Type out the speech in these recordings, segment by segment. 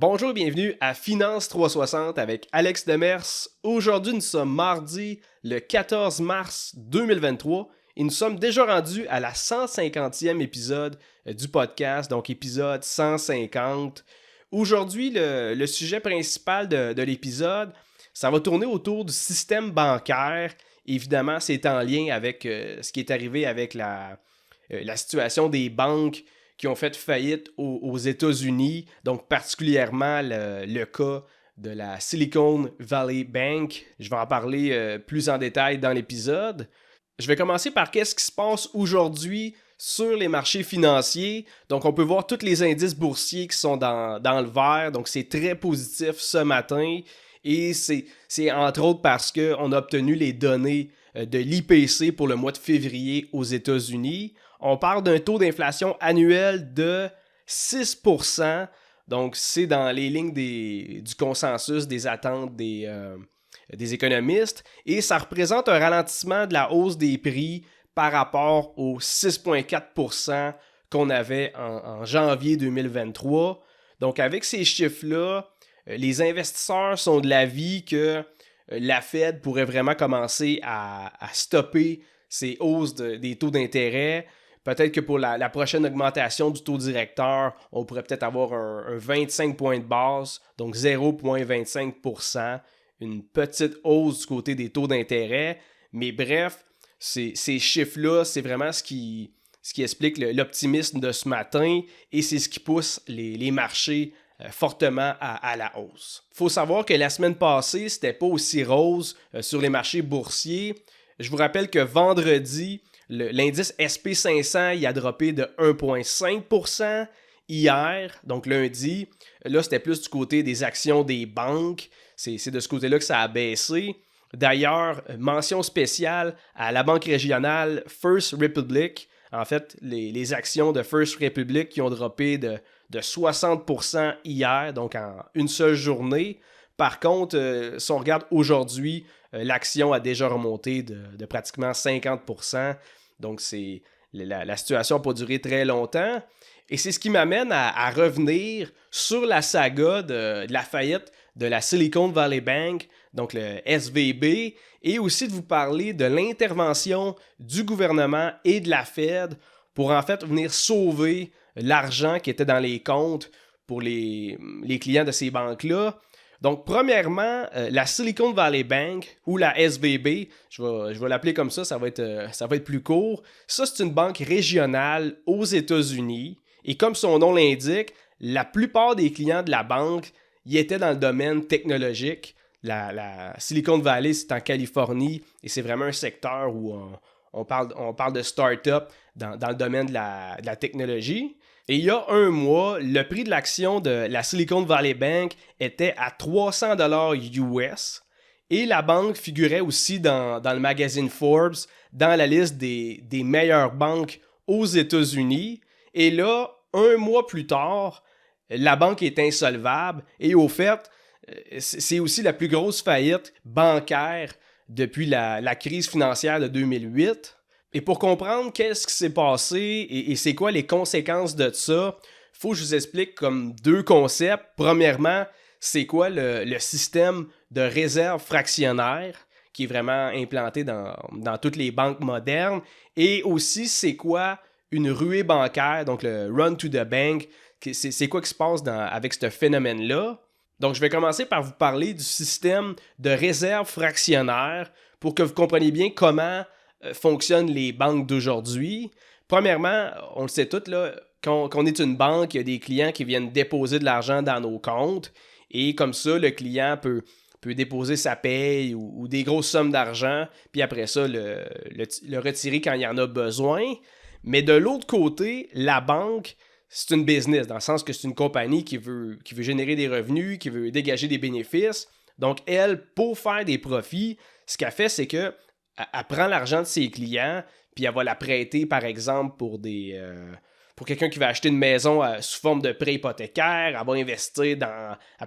Bonjour et bienvenue à Finance 360 avec Alex Demers. Aujourd'hui, nous sommes mardi le 14 mars 2023 et nous sommes déjà rendus à la 150e épisode du podcast, donc épisode 150. Aujourd'hui, le sujet principal de l'épisode, ça va tourner autour du système bancaire. Évidemment, c'est en lien avec ce qui est arrivé avec la situation des banques qui ont fait faillite aux États-Unis, donc particulièrement le cas de la Silicon Valley Bank. Je vais en parler plus en détail dans l'épisode. Je vais commencer par qu'est-ce qui se passe aujourd'hui sur les marchés financiers. Donc, on peut voir tous les indices boursiers qui sont dans le vert. Donc, c'est très positif ce matin. Et c'est entre autres parce qu'on a obtenu les données de l'IPC pour le mois de février aux États-Unis. On parle d'un taux d'inflation annuel de 6%. Donc, c'est dans les lignes du consensus des attentes des économistes. Et ça représente un ralentissement de la hausse des prix par rapport aux 6,4% qu'on avait en janvier 2023. Donc, avec ces chiffres-là, les investisseurs sont de l'avis que la Fed pourrait vraiment commencer à stopper ces hausses des taux d'intérêt. Peut-être que pour la prochaine augmentation du taux directeur, on pourrait peut-être avoir un 25 points de base, donc 0,25%, une petite hausse du côté des taux d'intérêt. Mais bref, ces chiffres-là, c'est vraiment ce qui explique l'optimisme de ce matin et c'est ce qui pousse les marchés fortement à la hausse. Il faut savoir que la semaine passée, c'était pas aussi rose sur les marchés boursiers. Je vous rappelle que vendredi, l'indice SP500 il a droppé de 1,5% hier, donc lundi. Là, c'était plus du côté des actions des banques. C'est de ce côté-là que ça a baissé. D'ailleurs, mention spéciale à la banque régionale First Republic. En fait, les actions de First Republic qui ont droppé de 60% hier, donc en une seule journée. Par contre, si on regarde aujourd'hui, l'action a déjà remonté de pratiquement 50%. Donc, la situation n'a pas duré très longtemps. Et c'est ce qui m'amène à revenir sur la saga de la faillite de la Silicon Valley Bank, donc le SVB, et aussi de vous parler de l'intervention du gouvernement et de la Fed pour en fait venir sauver l'argent qui était dans les comptes pour les clients de ces banques-là. Donc, premièrement, la Silicon Valley Bank ou la SVB, je vais l'appeler comme ça va être plus court. Ça, c'est une banque régionale aux États-Unis. Et comme son nom l'indique, la plupart des clients de la banque y étaient dans le domaine technologique. La Silicon Valley, c'est en Californie et c'est vraiment un secteur où on parle de start-up dans le domaine de la technologie. Et il y a un mois, le prix de l'action de la Silicon Valley Bank était à 300$ US. Et la banque figurait aussi dans le magazine Forbes, dans la liste des meilleures banques aux États-Unis. Et là, un mois plus tard, la banque est insolvable. Et au fait, c'est aussi la plus grosse faillite bancaire depuis la crise financière de 2008. Et pour comprendre qu'est-ce qui s'est passé et c'est quoi les conséquences de ça, il faut que je vous explique comme deux concepts. Premièrement, c'est quoi le système de réserve fractionnaire qui est vraiment implanté dans toutes les banques modernes. Et aussi, c'est quoi une ruée bancaire, donc le run to the bank. C'est quoi qui se passe avec ce phénomène-là. Donc, je vais commencer par vous parler du système de réserve fractionnaire pour que vous compreniez bien comment fonctionnent les banques d'aujourd'hui. Premièrement, on le sait tous, là, quand on est une banque, il y a des clients qui viennent déposer de l'argent dans nos comptes et comme ça, le client peut déposer sa paye ou des grosses sommes d'argent, puis après ça, le retirer quand il en a besoin. Mais de l'autre côté, la banque, c'est une business, dans le sens que c'est une compagnie qui veut générer des revenus, qui veut dégager des bénéfices. Donc, elle, pour faire des profits, ce qu'elle fait, c'est qu'elle prend l'argent de ses clients, puis elle va la prêter, par exemple, pour quelqu'un qui va acheter une maison sous forme de prêt hypothécaire. Elle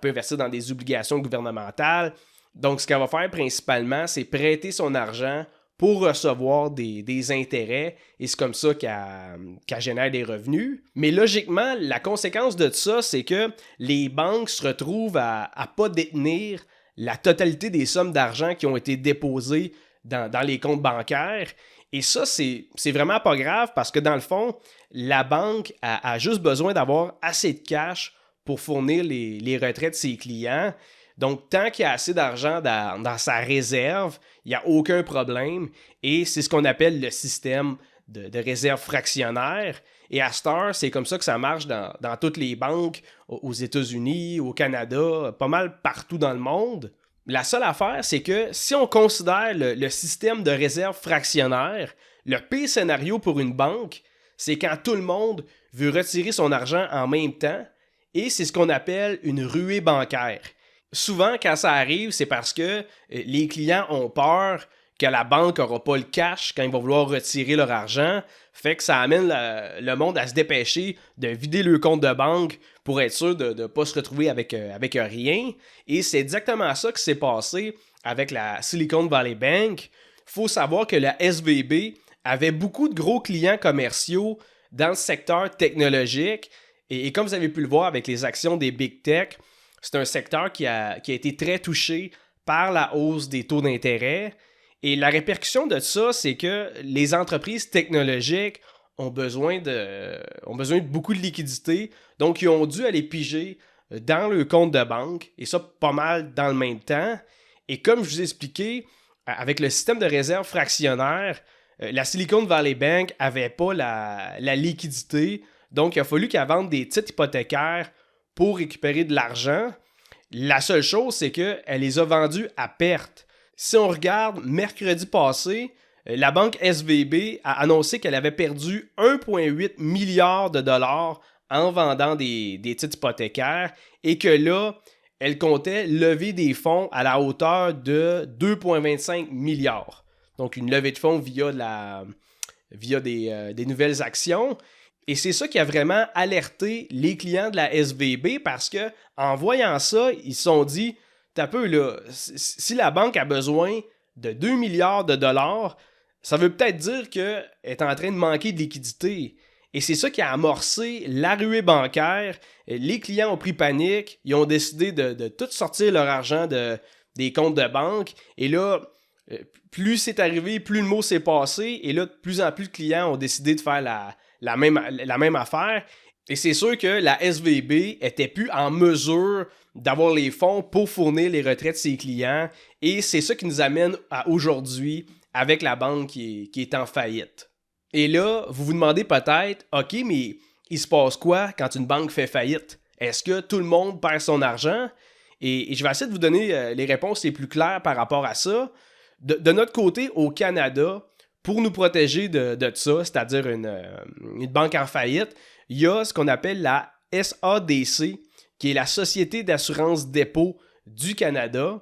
peut investir dans des obligations gouvernementales. Donc, ce qu'elle va faire principalement, c'est prêter son argent pour recevoir des intérêts et c'est comme ça qu'elle génère des revenus. Mais logiquement, la conséquence de ça, c'est que les banques se retrouvent à pas détenir la totalité des sommes d'argent qui ont été déposées dans les comptes bancaires. Et ça, c'est vraiment pas grave parce que dans le fond, la banque a juste besoin d'avoir assez de cash pour fournir les retraites de ses clients. Donc, tant qu'il y a assez d'argent dans sa réserve, il n'y a aucun problème. Et c'est ce qu'on appelle le système de réserve fractionnaire. Et à Star, c'est comme ça que ça marche dans toutes les banques aux États-Unis, au Canada, pas mal partout dans le monde. La seule affaire, c'est que si on considère le système de réserve fractionnaire, le pire scénario pour une banque, c'est quand tout le monde veut retirer son argent en même temps, et c'est ce qu'on appelle une ruée bancaire. Souvent, quand ça arrive, c'est parce que les clients ont peur que la banque n'aura pas le cash quand ils vont vouloir retirer leur argent. Fait que ça amène le monde à se dépêcher de vider le compte de banque pour être sûr de ne pas se retrouver avec rien. Et c'est exactement ça qui s'est passé avec la Silicon Valley Bank. Il faut savoir que la SVB avait beaucoup de gros clients commerciaux dans le secteur technologique. Et comme vous avez pu le voir avec les actions des Big Tech, c'est un secteur qui a été très touché par la hausse des taux d'intérêt. Et la répercussion de ça, c'est que les entreprises technologiques ont besoin de beaucoup de liquidités. Donc, ils ont dû aller piger dans le compte de banque, et ça pas mal dans le même temps. Et comme je vous ai expliqué, avec le système de réserve fractionnaire, la Silicon Valley Bank n'avait pas la liquidité. Donc, il a fallu qu'elle vende des titres hypothécaires pour récupérer de l'argent. La seule chose, c'est qu'elle les a vendus à perte. Si on regarde mercredi passé, la banque SVB a annoncé qu'elle avait perdu 1,8 milliard de dollars en vendant des titres hypothécaires et que là, elle comptait lever des fonds à la hauteur de 2,25 milliards. Donc, une levée de fonds via des nouvelles actions. Et c'est ça qui a vraiment alerté les clients de la SVB parce que en voyant ça, ils se sont dit, t'as peu là, si la banque a besoin de 2 milliards de dollars, ça veut peut-être dire qu'elle est en train de manquer de liquidité. Et c'est ça qui a amorcé la ruée bancaire. Les clients ont pris panique, ils ont décidé de tout sortir leur argent des comptes de banque. Et là, plus c'est arrivé, plus le mot s'est passé. Et là, de plus en plus de clients ont décidé de faire la même affaire. Et c'est sûr que la SVB était plus en mesure d'avoir les fonds pour fournir les retraites de ses clients. Et c'est ça qui nous amène à aujourd'hui avec la banque qui est en faillite. Et là, vous vous demandez peut-être, OK, mais il se passe quoi quand une banque fait faillite? Est-ce que tout le monde perd son argent? Et je vais essayer de vous donner les réponses les plus claires par rapport à ça. De notre côté, au Canada, pour nous protéger de ça, c'est-à-dire une banque en faillite, il y a ce qu'on appelle la SADC, qui est la Société d'assurance dépôt du Canada.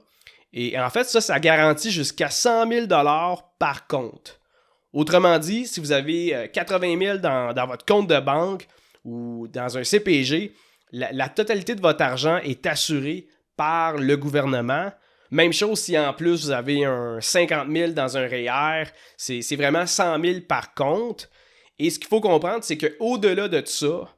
Et en fait, ça garantit jusqu'à 100 000 $ par compte. Autrement dit, si vous avez 80 000 dans votre compte de banque ou dans un CPG, la totalité de votre argent est assurée par le gouvernement. Même chose si en plus vous avez un 50 000 dans un REER, c'est vraiment 100 000 par compte. Et ce qu'il faut comprendre, c'est qu'au-delà de ça,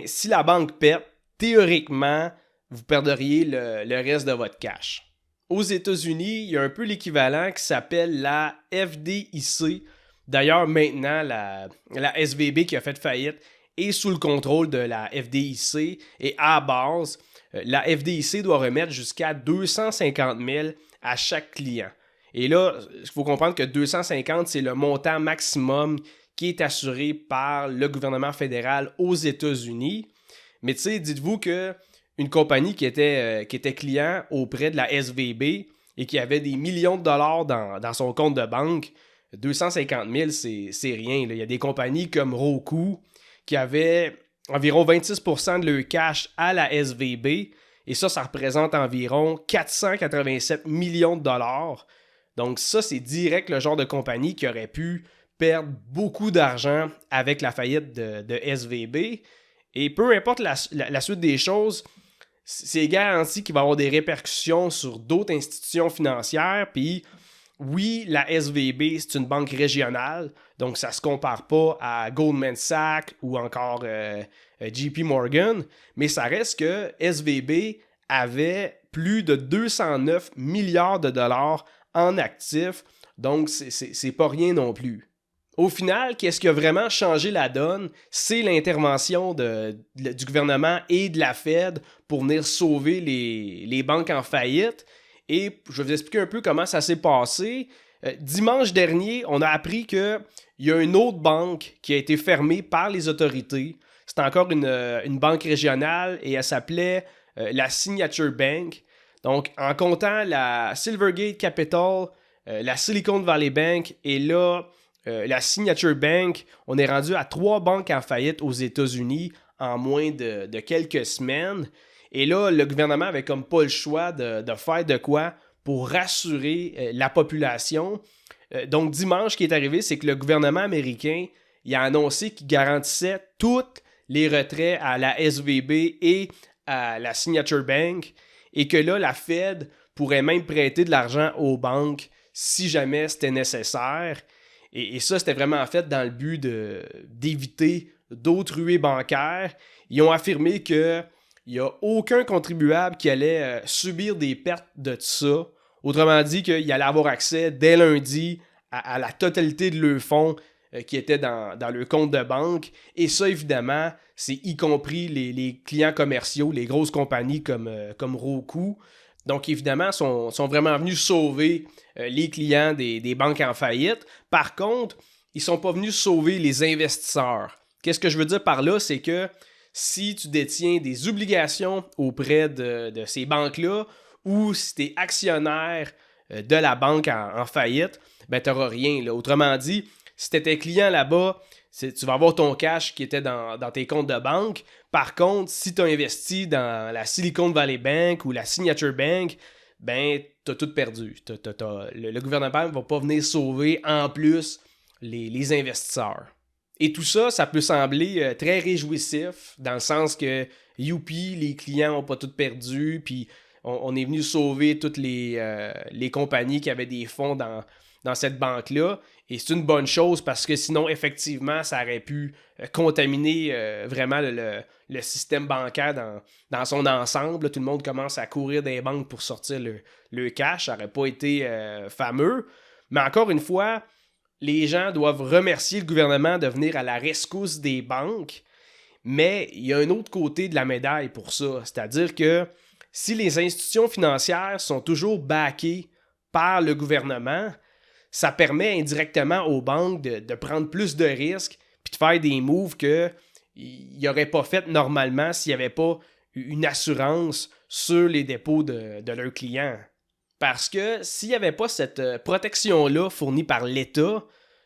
si la banque perd, théoriquement, vous perdriez le reste de votre cash. Aux États-Unis, il y a un peu l'équivalent qui s'appelle la FDIC. D'ailleurs, maintenant, la SVB qui a fait faillite est sous le contrôle de la FDIC. Et à base, la FDIC doit remettre jusqu'à 250 000 à chaque client. Et là, il faut comprendre que 250, c'est le montant maximum qui est assuré par le gouvernement fédéral aux États-Unis. Mais tu sais, dites-vous que une compagnie qui était client auprès de la SVB et qui avait des millions de dollars dans son compte de banque, 250 000, c'est rien. Là. Il y a des compagnies comme Roku qui avaient environ 26% de leur cash à la SVB et ça représente environ 487 millions de dollars. Donc ça, c'est direct le genre de compagnie qui aurait pu perdre beaucoup d'argent avec la faillite de SVB. Et peu importe la suite des choses, c'est garanti qu'il va y avoir des répercussions sur d'autres institutions financières. Puis oui, la SVB, c'est une banque régionale, donc ça ne se compare pas à Goldman Sachs ou encore JP Morgan, mais ça reste que SVB avait plus de 209 milliards de dollars en actifs, donc c'est pas rien non plus. Au final, qu'est-ce qui a vraiment changé la donne? C'est l'intervention du gouvernement et de la Fed pour venir sauver les banques en faillite. Et je vais vous expliquer un peu comment ça s'est passé. Dimanche dernier, on a appris qu'il y a une autre banque qui a été fermée par les autorités. C'est encore une banque régionale et elle s'appelait la Signature Bank. Donc, en comptant la Silvergate Capital, la Silicon Valley Bank et là, la Signature Bank, on est rendu à 3 banques en faillite aux États-Unis en moins de quelques semaines. Et là, le gouvernement avait comme pas le choix de faire de quoi pour rassurer la population. Donc, dimanche, ce qui est arrivé, c'est que le gouvernement américain il a annoncé qu'il garantissait tous les retraits à la SVB et à la Signature Bank et que là, la Fed pourrait même prêter de l'argent aux banques si jamais c'était nécessaire. Et ça, c'était vraiment fait dans le but d'éviter d'autres ruées bancaires. Ils ont affirmé qu'il n'y a aucun contribuable qui allait subir des pertes de ça. Autrement dit, qu'il allait avoir accès dès lundi à la totalité de leurs fonds qui étaient dans le compte de banque. Et ça, évidemment, c'est y compris les clients commerciaux, les grosses compagnies comme Roku. Donc, évidemment, sont vraiment venus sauver les clients des banques en faillite. Par contre, ils ne sont pas venus sauver les investisseurs. Qu'est-ce que je veux dire par là? C'est que si tu détiens des obligations auprès de ces banques-là ou si tu es actionnaire de la banque en faillite, ben, tu n'auras rien. Là. Autrement dit, si tu étais client là-bas, tu vas avoir ton cash qui était dans tes comptes de banque. Par contre, si tu as investi dans la Silicon Valley Bank ou la Signature Bank, ben, tu as tout perdu. Le gouvernement ne va pas venir sauver en plus les investisseurs. Et tout ça, ça peut sembler très réjouissif, dans le sens que, youpi, les clients n'ont pas tout perdu, puis on est venu sauver toutes les compagnies qui avaient des fonds dans cette banque-là. Et c'est une bonne chose parce que sinon, effectivement, ça aurait pu contaminer vraiment le système bancaire dans son ensemble. Là, tout le monde commence à courir des banques pour sortir le cash. Ça n'aurait pas été fameux. Mais encore une fois, les gens doivent remercier le gouvernement de venir à la rescousse des banques. Mais il y a un autre côté de la médaille pour ça. C'est-à-dire que si les institutions financières sont toujours backées par le gouvernement, ça permet indirectement aux banques de prendre plus de risques puis de faire des moves qu'ils n'auraient pas fait normalement s'il n'y avait pas une assurance sur les dépôts de leurs clients. Parce que s'il n'y avait pas cette protection-là fournie par l'État,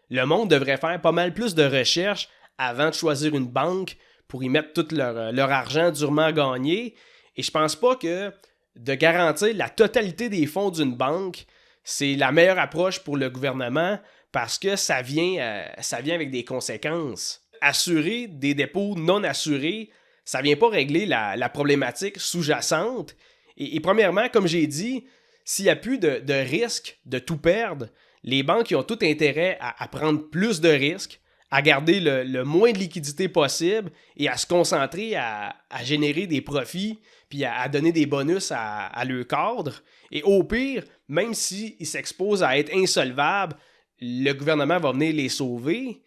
le monde devrait faire pas mal plus de recherches avant de choisir une banque pour y mettre tout leur argent durement gagné. Et je pense pas que de garantir la totalité des fonds d'une banque, c'est la meilleure approche pour le gouvernement parce que ça vient avec des conséquences. Assurer des dépôts non assurés, ça vient pas régler la problématique sous-jacente. Et premièrement, comme j'ai dit, s'il n'y a plus de risque de tout perdre, les banques ont tout intérêt à prendre plus de risques, à garder le moins de liquidité possible et à se concentrer à générer des profits puis à donner des bonus à leur cadre. Et au pire, même s'ils s'exposent à être insolvables, le gouvernement va venir les sauver.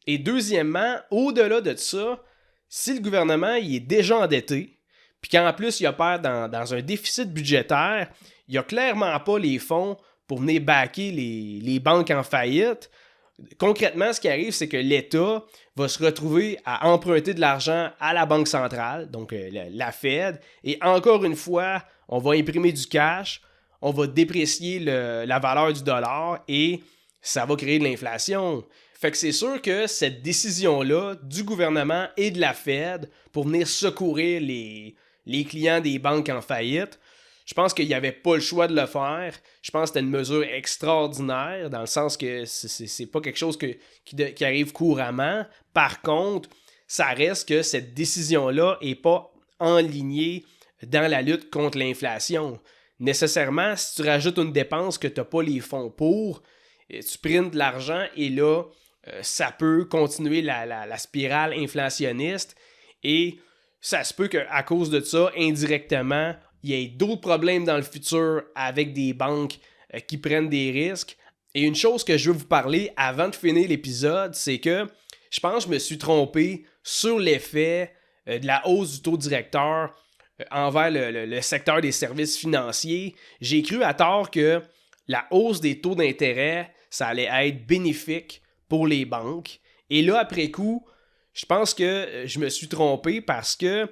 Et deuxièmement, au-delà de ça, si le gouvernement il est déjà endetté, puis qu'en plus il opère dans un déficit budgétaire, il n'y a clairement pas les fonds pour venir backer les banques en faillite. Concrètement, ce qui arrive, c'est que l'État va se retrouver à emprunter de l'argent à la Banque centrale, donc la Fed, et encore une fois, on va imprimer du cash, on va déprécier la valeur du dollar et ça va créer de l'inflation. Fait que c'est sûr que cette décision-là du gouvernement et de la Fed pour venir secourir les clients des banques en faillite, je pense qu'il n'y avait pas le choix de le faire. Je pense que c'était une mesure extraordinaire, dans le sens que c'est pas quelque chose qui arrive couramment. Par contre, ça reste que cette décision-là n'est pas enlignée dans la lutte contre l'inflation. nécessairement, si tu rajoutes une dépense que tu n'as pas les fonds pour, tu printes de l'argent et là, ça peut continuer la spirale inflationniste et ça se peut qu'à cause de ça, indirectement, il y ait d'autres problèmes dans le futur avec des banques qui prennent des risques. Et une chose que je veux vous parler avant de finir l'épisode, c'est que je pense que je me suis trompé sur l'effet de la hausse du taux directeur envers le secteur des services financiers. J'ai cru à tort que la hausse des taux d'intérêt, ça allait être bénéfique pour les banques. Et là, après coup, je pense que je me suis trompé parce que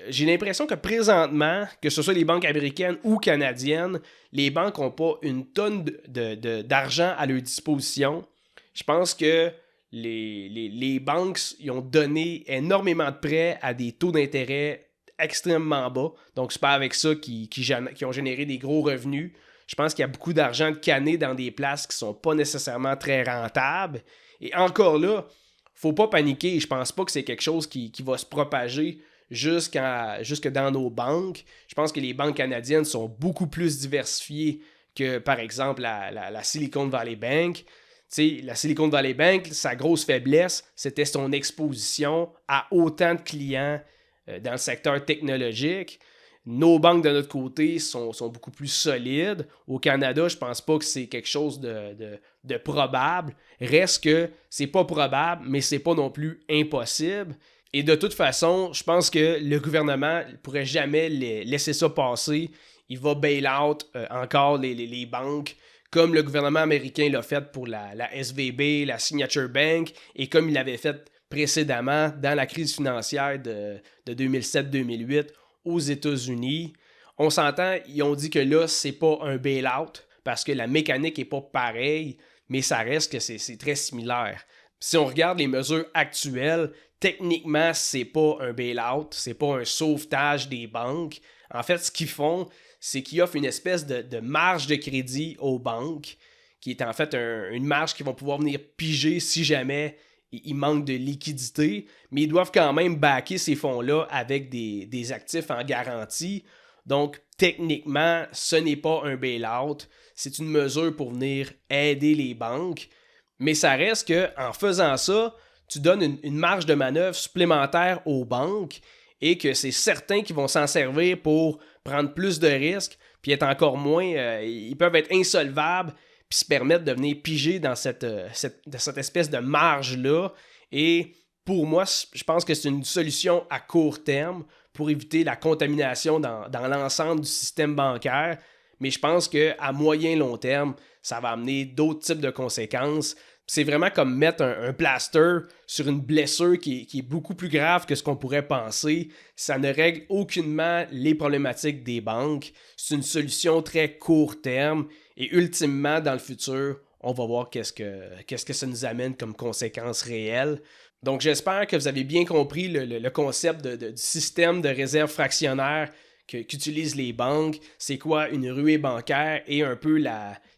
j'ai l'impression que présentement, que ce soit les banques américaines ou canadiennes, les banques n'ont pas une tonne d'argent à leur disposition. Je pense que les banques ils ont donné énormément de prêts à des taux d'intérêt extrêmement bas. Donc, c'est pas avec ça qu'ils ont généré des gros revenus. Je pense qu'il y a beaucoup d'argent de canné dans des places qui sont pas nécessairement très rentables. Et encore là, faut pas paniquer. Je pense pas que c'est quelque chose qui va se propager jusque dans nos banques. Je pense que les banques canadiennes sont beaucoup plus diversifiées que, par exemple, la Silicon Valley Bank. T'sais, la Silicon Valley Bank, sa grosse faiblesse, c'était son exposition à autant de clients dans le secteur technologique. Nos banques, de notre côté, sont beaucoup plus solides. Au Canada, je pense pas que c'est quelque chose de probable. Reste que c'est pas probable, mais c'est pas non plus impossible. Et de toute façon, je pense que le gouvernement ne pourrait jamais laisser ça passer. Il va bail-out encore les banques, comme le gouvernement américain l'a fait pour la SVB, la Signature Bank, et comme il l'avait fait précédemment dans la crise financière de 2007-2008 aux États-Unis. On s'entend, ils ont dit que là, c'est pas un bail-out parce que la mécanique n'est pas pareille, mais ça reste que c'est très similaire. Si on regarde les mesures actuelles, techniquement, c'est pas un bail-out, c'est pas un sauvetage des banques. En fait, ce qu'ils font, c'est qu'ils offrent une espèce de marge de crédit aux banques, qui est en fait une marge qu'ils vont pouvoir venir piger si jamais il manque de liquidité, mais ils doivent quand même backer ces fonds-là avec des actifs en garantie. Donc, techniquement, ce n'est pas un bail-out, c'est une mesure pour venir aider les banques, mais ça reste qu'en faisant ça, tu donnes une marge de manœuvre supplémentaire aux banques et que c'est certains qui vont s'en servir pour prendre plus de risques, puis être encore moins... ils peuvent être insolvables, puis se permettre de venir piger dans cette espèce de marge-là. Et pour moi, je pense que c'est une solution à court terme pour éviter la contamination dans l'ensemble du système bancaire. Mais je pense qu'à moyen long terme, ça va amener d'autres types de conséquences. C'est vraiment comme mettre un plaster sur une blessure qui est beaucoup plus grave que ce qu'on pourrait penser. Ça ne règle aucunement les problématiques des banques. C'est une solution très court terme. Et ultimement, dans le futur, on va voir qu'est-ce que ça nous amène comme conséquences réelles. Donc, j'espère que vous avez bien compris le concept du système de réserve fractionnaire qu'utilisent les banques. C'est quoi une ruée bancaire et un peu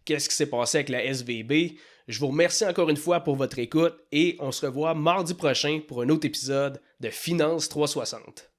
qu'est-ce qui s'est passé avec la SVB. Je vous remercie encore une fois pour votre écoute et on se revoit mardi prochain pour un autre épisode de Finance 360.